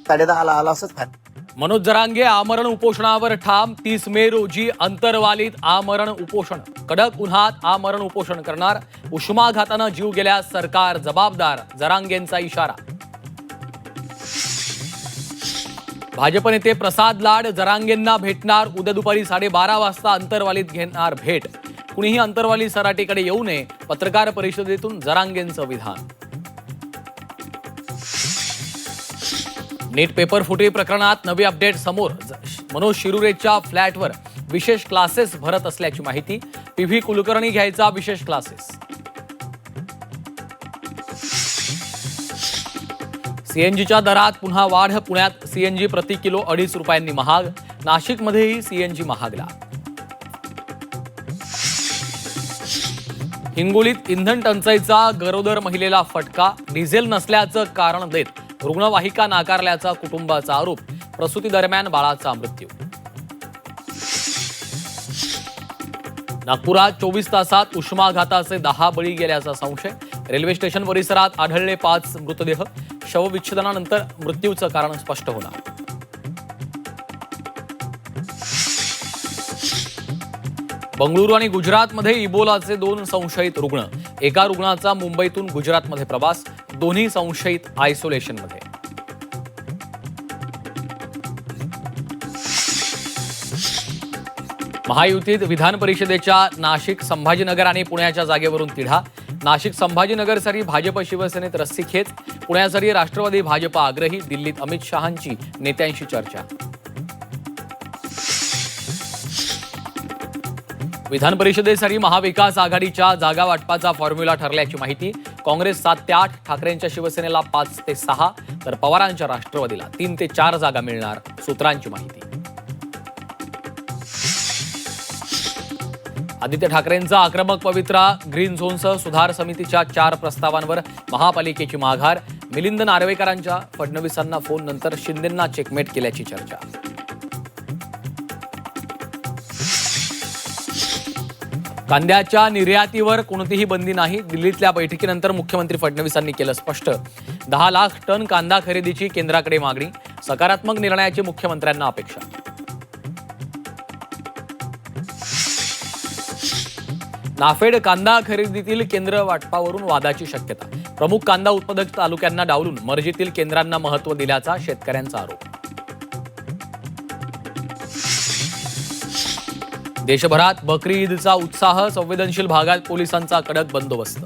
10:30 आला असंच खात. मनोज जरांगे आमरण उपोषणावर ठाम. 30 मे रोजी अंतरवालीत आमरण उपोषण. कडक उन्हात आमरण उपोषण करणार. उष्माघातानं जीव गेल्यास सरकार जबाबदार. जरांगेंचा इशारा. भाजप नेते प्रसाद लाड जरांगेंना भेटणार. उद्या दुपारी 12:30 वाजता अंतरवालीत घेणार भेट. कुणीही अंतरवाली सराटीकडे येऊ नये. पत्रकार परिषदेतून जरांगेंचं विधान. नीट पेपर फुटी प्रकरणात नवी अपडेट समोर. मनोज शिरुरेच्या फ्लॅटवर विशेष क्लासेस भरत असल्याची माहिती. पीव्ही कुलकर्णी घ्यायचा विशेष क्लासेस. सीएनजीच्या दरात पुन्हा वाढ. पुण्यात सीएनजी प्रति किलो 2.5 रुपयांनी महाग. नाशिकमध्येही सीएनजी महागला. हिंगोलीत इंधन टंचाईचा गरोदर महिलेला फटका. डिझेल नसल्याचं कारण देत रुग्णवाहिका नाकारल्याचा कुटुंबाचा आरोप. प्रसूती दरम्यान बाळाचा मृत्यू. नागपुरात 24 तासात उष्माघाताचे 10 बळी गेल्याचा संशय. रेल्वे स्टेशन परिसरात आढळले 5 मृतदेह. शवविच्छेदनानंतर मृत्यूचं कारण स्पष्ट होणार. बंगळुरू आणि गुजरातमध्ये इबोलाचे 2 संशयित रुग्ण. एका रुग्णाचा मुंबईतून गुजरातमध्ये प्रवास. दोन्ही संशयित आयसोलेशनमध्ये. महायुतीत विधान परिषदेच्या नाशिक, संभाजीनगर आणि पुण्याच्या जागेवरून तिढा. नाशिक संभाजीनगरसाठी भाजप शिवसेनेत रस्सीखेच. पुण्यासाठी राष्ट्रवादी भाजप आग्रही. दिल्लीत अमित शहांची नेत्यांशी चर्चा. विधान परिषदेसाठी महाविकास आघाडीच्या जागा वाटपाचा फॉर्म्युला ठरल्याची माहिती. काँग्रेस 7 ते 8, ठाकरेंच्या शिवसेनेला 5 ते 6, तर पवारांच्या राष्ट्रवादीला 3 ते 4 जागा मिळणार. सूत्रांची माहिती. आदित्य ठाकरेंचा आक्रमक पवित्रा. ग्रीन झोनसह सुधार समितीच्या 4 प्रस्तावांवर महापालिकेची माघार. मिलिंद नार्वेकरांच्या फडणवीसांना फोन नंतर शिंदेंना चेकमेट केल्याची चर्चा. कांद्याच्या निर्यातीवर कोणतीही बंदी नाही. दिल्लीतल्या बैठकीनंतर मुख्यमंत्री फडणवीसांनी केलं स्पष्ट. 10 लाख टन कांदा खरेदीची केंद्राकडे मागणी. सकारात्मक निर्णयाची मुख्यमंत्र्यांना अपेक्षा. नाफेड कांदा खरेदीतील केंद्र वाटपावरून वादाची शक्यता. प्रमुख कांदा उत्पादक तालुक्यांना डावलून मर्जीतील केंद्रांना महत्त्व दिल्याचा शेतकऱ्यांचा आरोप. देशभरात बकरी ईदचा उत्साह. संवेदनशील भागात पोलिसांचा कडक बंदोबस्त.